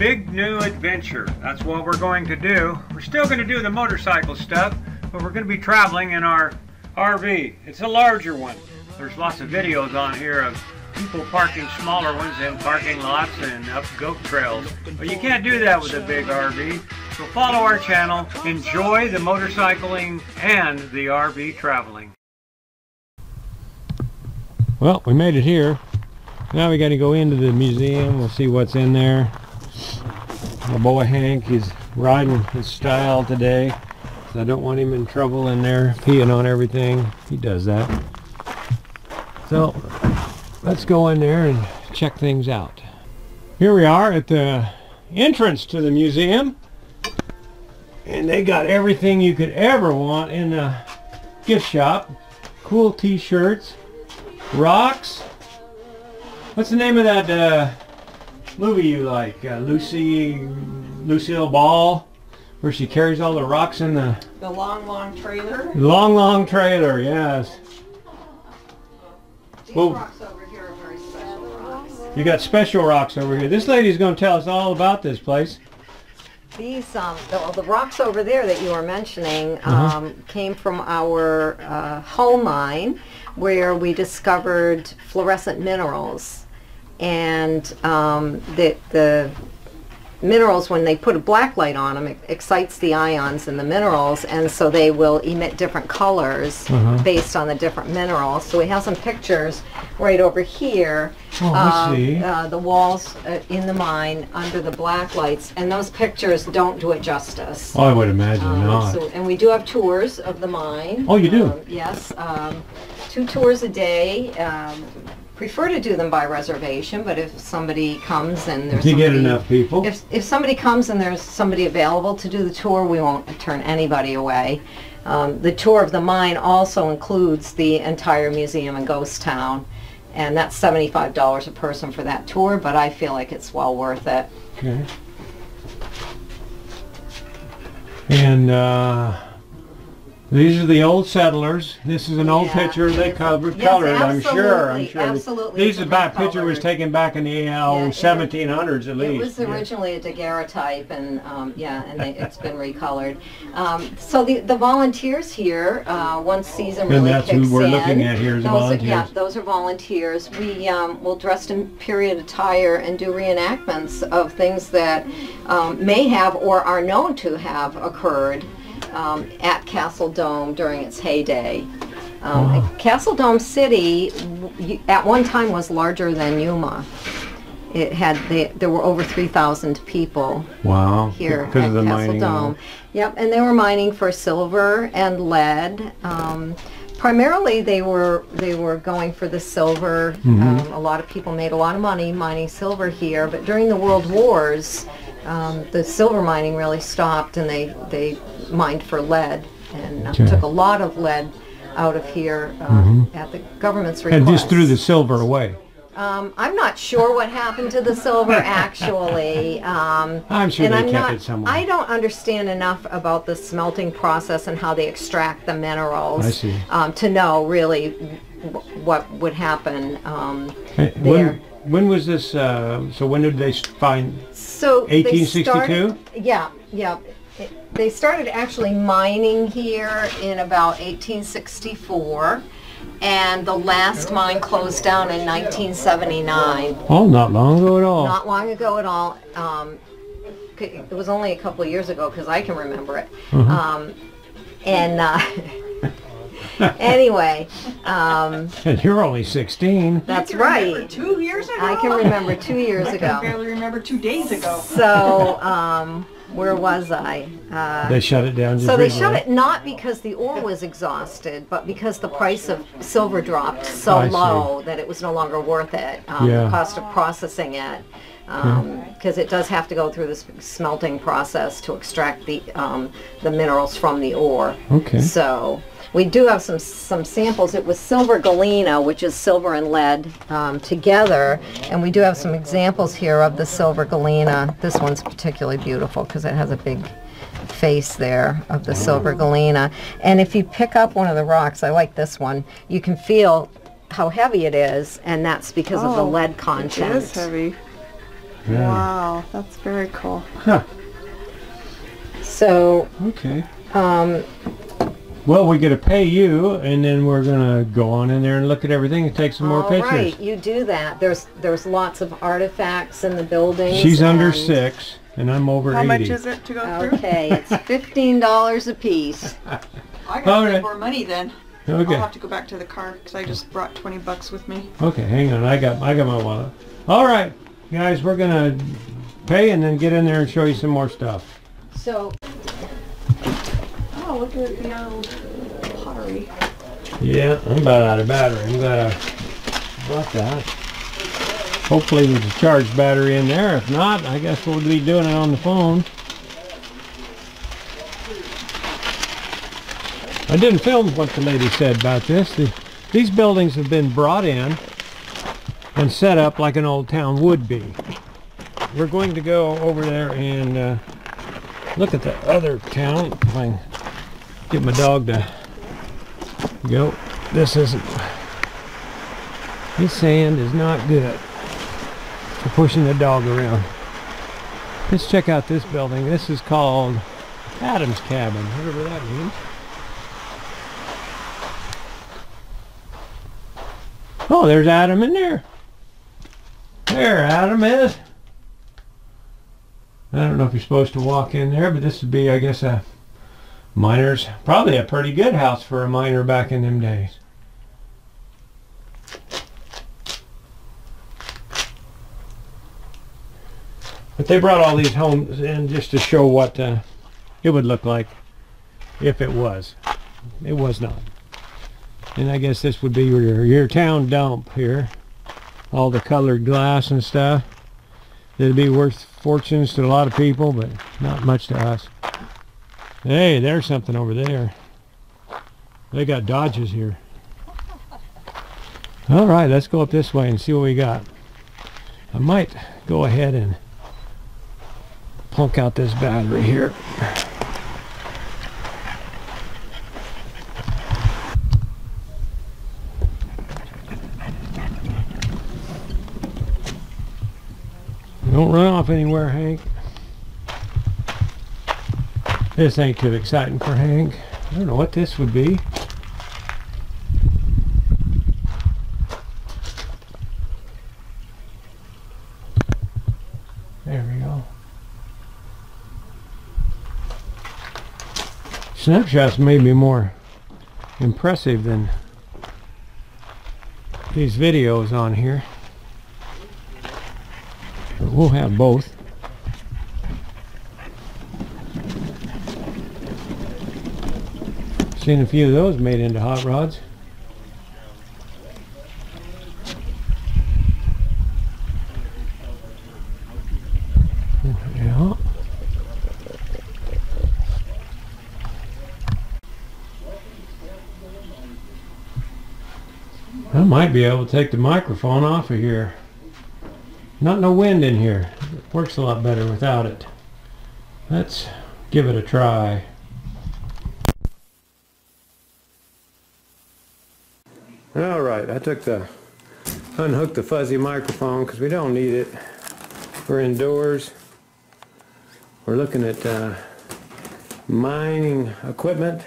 big new adventure. That's what we're going to do. We're still going to do the motorcycle stuff, but we're going to be traveling in our RV. It's a larger one. There's lots of videos on here of people parking smaller ones in parking lots and up goat trails. But you can't do that with a big RV. So follow our channel, enjoy the motorcycling and the RV traveling. Well, we made it here. Now we got to go into the museum. We'll see what's in there. My boy Hank is riding his style today, so I don't want him in trouble in there peeing on everything. He does that. So let's go in there and check things out. Here we are at the entrance to the museum, and they got everything you could ever want in the gift shop. Cool t-shirts, rocks. What's the name of that movie you like? Lucille Ball, where she carries all the rocks in the long, long trailer. Long, long trailer. Yes. These Well, rocks over here are very special rocks. You got special rocks over here. This lady's going to tell us all about this place. These, the rocks over there that you were mentioning came from our home mine, where we discovered fluorescent minerals. And the minerals, when they put a black light on them, it excites the ions in the minerals, and so they will emit different colors based on the different minerals. So we have some pictures right over here. I see. The walls in the mine under the black lights, and those pictures don't do it justice. Oh, I would imagine not. And we do have tours of the mine. Oh, you do? Yes, 2 tours a day. Prefer to do them by reservation, but if somebody comes and there's you get enough people. If somebody comes and there's somebody available to do the tour, we won't turn anybody away. The tour of the mine also includes the entire museum and ghost town, and that's $75 a person for that tour, but I feel like it's well worth it. Okay. And these are the old settlers. This is an old picture. They colored, I'm sure. Absolutely. These that picture was taken back in the 1700s at least. It was originally a daguerreotype, and it's been recolored. So the volunteers here, once season really kicks in. And that's who we're looking at here is the volunteers. Yeah, those are volunteers. We will dress in period attire and do reenactments of things that may have or are known to have occurred at Castle Dome during its heyday. Castle Dome City at one time was larger than Yuma. It had there were over 3,000 people. Wow. Here because at of the Castle mining. Dome. Yep, and they were mining for silver and lead. Primarily, they were going for the silver. A lot of people made a lot of money mining silver here, but during the World Wars, the silver mining really stopped, and they mined for lead, and took a lot of lead out of here at the government's request. And just threw the silver away. I'm not sure what happened to the silver, actually. I'm sure they kept it somewhere. I don't understand enough about the smelting process and how they extract the minerals. I see. To know really what would happen there. When was this, so when did they find, so 1862? Yeah. They started actually mining here in about 1864. And the last mine closed down in 1979. Oh, not long ago at all. Not long ago at all. It was only a couple of years ago, because I can remember it. Anyway. And you're only 16. That's right. 2 years ago? I can remember 2 years ago. I can barely remember 2 days ago. So, where was I? They shut it down. So they shut it not because the ore was exhausted, but because the price of silver dropped so low that it was no longer worth it. The cost of processing it, because it does have to go through this smelting process to extract the minerals from the ore. Okay. So we do have some samples. It was silver galena, which is silver and lead together, and we do have some examples here of the silver galena. This one's particularly beautiful because it has a big face there of the silver galena. And if you pick up one of the rocks, I like this one, you can feel how heavy it is, and that's because of the lead content. It is heavy. Yeah. Wow, that's very cool. Huh. So, Okay. um, Well, we got to pay you, and then we're gonna go on in there and look at everything and take some more all pictures. right, you do that. There's lots of artifacts in the building. She's under 6, and I'm over How 80. much is it to go through? Okay, it's $15 a piece. I All gotta right. get more money then. Okay. I'll have to go back to the car because I just brought 20 bucks with me. Okay, hang on. I got my wallet. All right, guys, we're gonna pay and then get in there and show you some more stuff. So, Oh, look at the old pottery. Yeah, I'm about out of battery. I'm glad I bought that. Hopefully there's a charged battery in there. If not, I guess we'll be doing it on the phone. I didn't film what the lady said about this. These buildings have been brought in and set up like an old town would be. We're going to go over there and look at the other town. If I can get my dog to go. This sand is not good for pushing the dog around. Let's check out this building. This is called Adam's Cabin, whatever that means. Oh, there's Adam in there. There Adam is. I don't know if you're supposed to walk in there, but this would be, I guess, a miner's, probably a pretty good house for a miner back in them days. But they brought all these homes in just to show what it would look like if it was. It was not. And I guess this would be your town dump here. All the colored glass and stuff. It'd be worth fortunes to a lot of people, but not much to us. Hey, there's something over there. They got Dodges here. All right, let's go up this way and see what we got. I might go ahead and plunk out this battery here. Don't run off anywhere, Hank. This ain't too exciting for Hank. I don't know what this would be. There we go. Snapshots may be more impressive than these videos on here. But we'll have both. Seen a few of those made into hot rods. Yeah. I might be able to take the microphone off of here. Not no wind in here. It works a lot better without it. Let's give it a try. All right, I unhooked the fuzzy microphone because we don't need it. We're indoors. We're looking at mining equipment.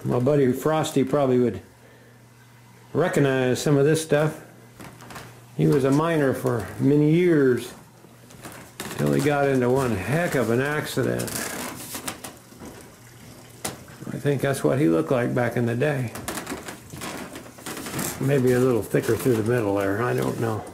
My buddy Frosty probably would recognize some of this stuff. He was a miner for many years till he got into one heck of an accident. I think that's what he looked like back in the day. Maybe a little thicker through the middle there, I don't know.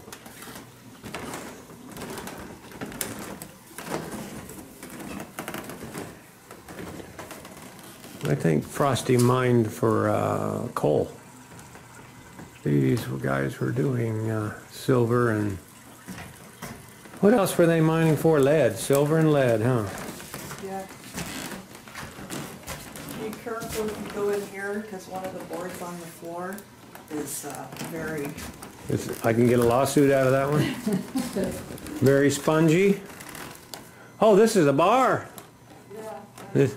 I think Frosty mined for coal. These guys were doing silver and... What else were they mining for? Lead. Silver and lead, huh? Yeah. Be careful if you go in here because one of the boards on the floor is very... I can get a lawsuit out of that one? Very spongy. Oh, this is a bar. Yeah. This,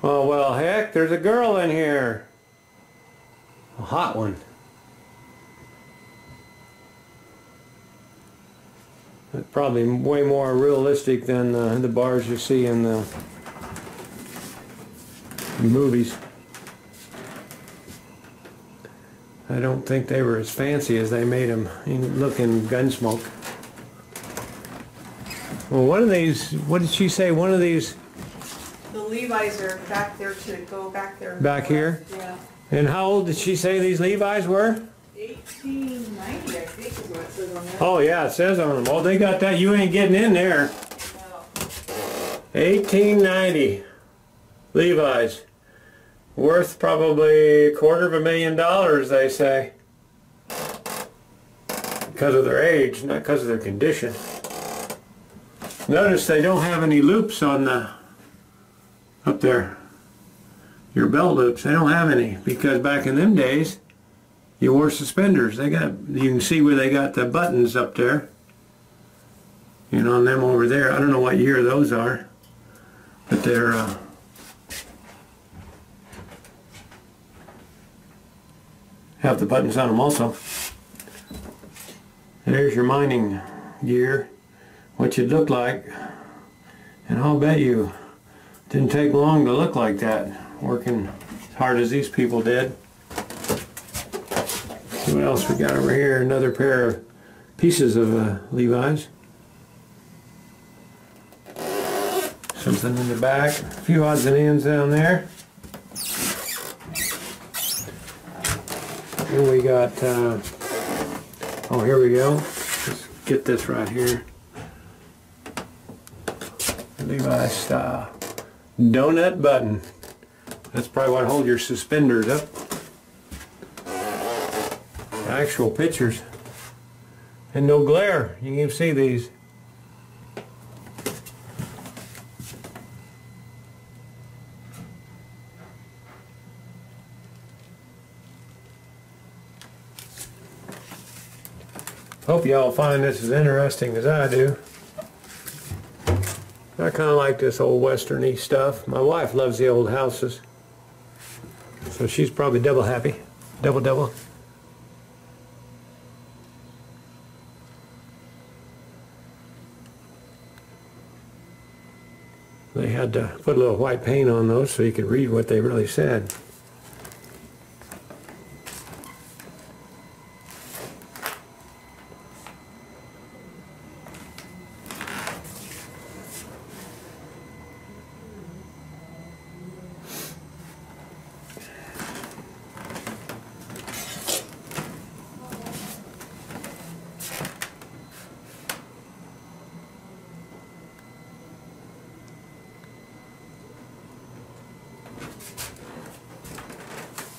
oh, well, heck, there's a girl in here. hot one. It's probably way more realistic than the bars you see in the movies. I don't think they were as fancy as they made them look in Gunsmoke. Well, one of these, what did she say? One of these... The Levi's are back there to go back there. Back here? Yeah. And how old did she say these Levi's were? 1890, I think is what it says on there. Oh yeah, it says on them. Oh, they got that. You ain't getting in there. No. 1890 Levi's. Worth probably $250,000, they say. Because of their age, not because of their condition. Notice they don't have any loops on the up there. Your belt loops, they don't have any, because back in them days you wore suspenders. They got, you can see where they got the buttons up there. You know, on them over there. I don't know what year those are, but they're have the buttons on them also. And there's your mining gear, what you'd look like. And I'll bet you didn't take long to look like that, working as hard as these people did. See what else we got over here. Another pair of pieces of Levi's. Something in the back. A few odds and ends down there. And we got, oh, here we go. Let's get this right here. Levi style. Donut button. That's probably what holds your suspenders up. Actual pictures. And no glare. You can even see these. Hope y'all find this as interesting as I do. I kind of like this old westerny stuff. My wife loves the old houses, so she's probably double happy. Double. They had to put a little white paint on those so you could read what they really said.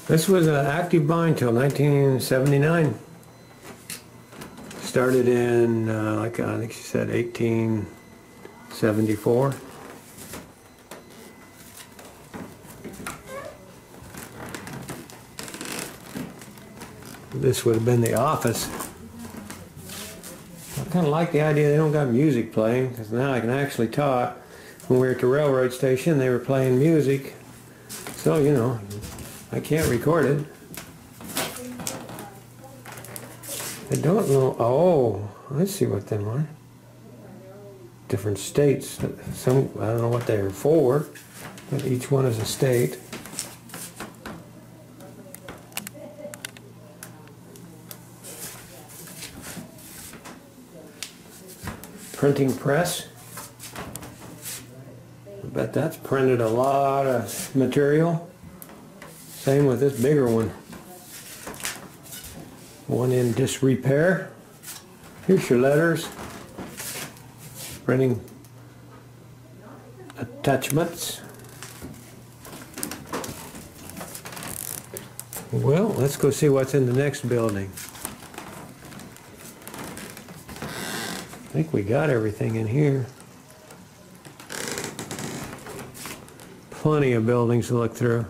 This was an active mine till 1979. Started in, like I think she said, 1874. This would have been the office. I kind of like the idea they don't got music playing, because now I can actually talk. When we were at the railroad station, they were playing music. So, you know, I can't record it. I don't know. Oh, I see what them are. Different states. Some, I don't know what they're for, but each one is a state. Printing press. I bet that's printed a lot of material. Same with this bigger one. One in disrepair. Here's your letters. Printing attachments. Well, let's go see what's in the next building. I think we got everything in here. Plenty of buildings to look through.